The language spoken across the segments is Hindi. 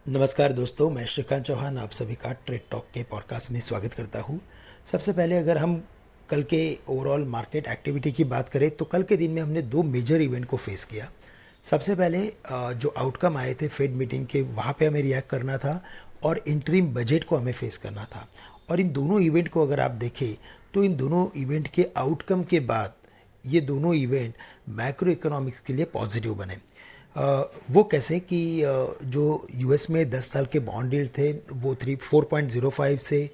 नमस्कार दोस्तों, मैं श्रीकांत चौहान आप सभी का ट्रेड टॉक के पॉडकास्ट में स्वागत करता हूँ। सबसे पहले अगर हम कल के ओवरऑल मार्केट एक्टिविटी की बात करें तो कल के दिन में हमने दो मेजर इवेंट को फेस किया। सबसे पहले जो आउटकम आए थे फेड मीटिंग के, वहाँ पे हमें रिएक्ट करना था और इंटरिम बजट को हमें फेस करना था। और इन दोनों इवेंट को अगर आप देखें तो इन दोनों इवेंट के आउटकम के बाद ये दोनों इवेंट मैक्रो इकोनॉमिक्स के लिए पॉजिटिव बने। वो कैसे कि जो यूएस में 10 साल के बॉन्ड यील्ड थे वो 4.05 से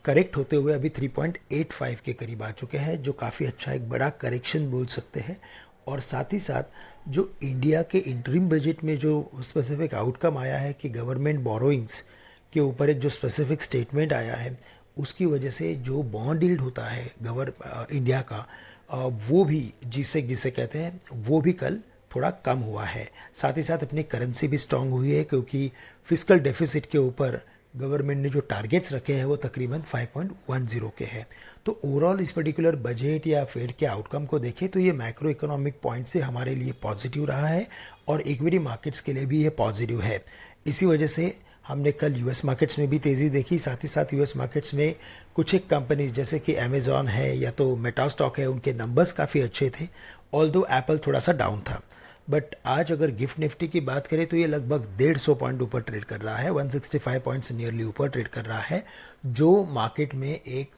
करेक्ट होते हुए अभी 3.85 के करीब आ चुके हैं, जो काफ़ी अच्छा एक बड़ा करेक्शन बोल सकते हैं। और साथ ही साथ जो इंडिया के इंटरिम बजट में जो स्पेसिफिक आउटकम आया है कि गवर्नमेंट बोरोइंग्स के ऊपर एक जो स्पेसिफिक स्टेटमेंट आया है, उसकी वजह से जो बॉन्ड यील्ड होता है इंडिया का, वो भी जिसे कहते हैं वो भी कल थोड़ा कम हुआ है। साथ ही साथ अपनी करेंसी भी स्ट्रांग हुई है, क्योंकि फिजिकल डेफिसिट के ऊपर गवर्नमेंट ने जो टारगेट्स रखे हैं वो तकरीबन 5.10 के हैं। तो ओवरऑल इस पर्टिकुलर बजट या फेड के आउटकम को देखें तो ये मैक्रो इकोनॉमिक पॉइंट से हमारे लिए पॉजिटिव रहा है और इक्विटी मार्केट्स के लिए भी ये पॉजिटिव है। इसी वजह से हमने कल यूएस मार्केट्स में भी तेज़ी देखी। साथ ही साथ यूएस मार्केट्स में कुछ एक कंपनीज जैसे कि अमेजॉन है या तो मेटा स्टॉक है, उनके नंबर्स काफ़ी अच्छे थे, ऑल्दो एप्पल थोड़ा सा डाउन था। बट आज अगर गिफ्ट निफ्टी की बात करें तो ये लगभग 150 पॉइंट ऊपर ट्रेड कर रहा है, 165 पॉइंट्स नियरली ऊपर ट्रेड कर रहा है, जो मार्केट में एक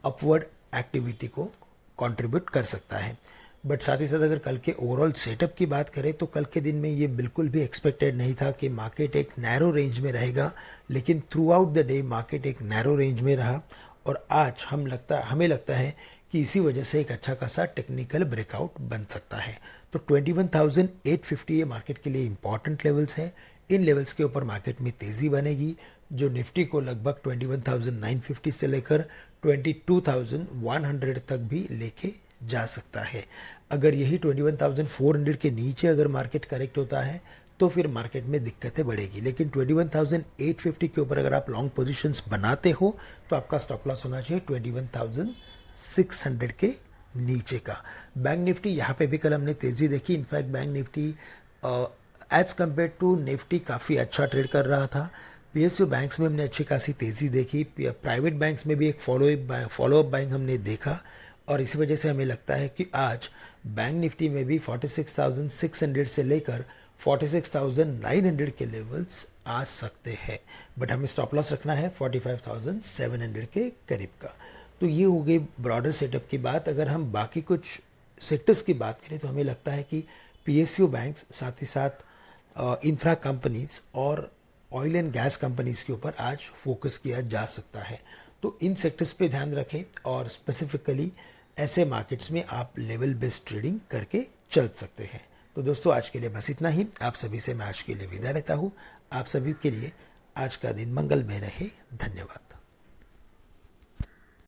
अपवर्ड एक्टिविटी को कंट्रीब्यूट कर सकता है। बट साथ ही साथ अगर कल के ओवरऑल सेटअप की बात करें तो कल के दिन में ये बिल्कुल भी एक्सपेक्टेड नहीं था कि मार्केट एक नैरो रेंज में रहेगा, लेकिन through out the day market एक नैरो रेंज में रहा। और आज हमें लगता है कि इसी वजह से एक अच्छा खासा टेक्निकल ब्रेकआउट बन सकता है। तो 21,850 ये मार्केट के लिए इंपॉर्टेंट लेवल्स है। इन लेवल्स के ऊपर मार्केट में तेज़ी बनेगी, जो निफ्टी को लगभग 21,950 से लेकर 22,100 तक भी लेके जा सकता है। अगर यही 21,400 के नीचे अगर मार्केट करेक्ट होता है तो फिर मार्केट में दिक्कतें बढ़ेगी, लेकिन 21,850 के ऊपर अगर आप लॉन्ग पोजीशंस बनाते हो तो आपका स्टॉप लॉस होना चाहिए 21,600 के नीचे का। बैंक निफ्टी यहाँ पे भी कल हमने तेज़ी देखी। In fact bank Nifty as compare to Nifty काफ़ी अच्छा ट्रेड कर रहा था। पीएसयू बैंक्स में हमने अच्छी खासी तेज़ी देखी, प्राइवेट बैंक्स में भी एक फॉलोअप बाइंग हमने देखा, और इसी वजह से हमें लगता है कि आज बैंक निफ्टी में भी 46,600 से लेकर 46,900 के लेवल्स आ सकते हैं। बट हमें स्टॉप लॉस रखना है 45,700 के करीब का। तो ये हो गई ब्रॉडर सेटअप की बात। अगर हम बाकी कुछ सेक्टर्स की बात करें तो हमें लगता है कि पीएसयू बैंक्स, साथ ही साथ इंफ्रा कंपनीज और ऑयल एंड गैस कंपनीज के ऊपर आज फोकस किया जा सकता है। तो इन सेक्टर्स पे ध्यान रखें और स्पेसिफिकली ऐसे मार्केट्स में आप लेवल बेस्ड ट्रेडिंग करके चल सकते हैं। तो दोस्तों, आज के लिए बस इतना ही। आप सभी से मैं आज के लिए विदा लेता हूँ। आप सभी के लिए आज का दिन मंगलमय रहे। धन्यवाद।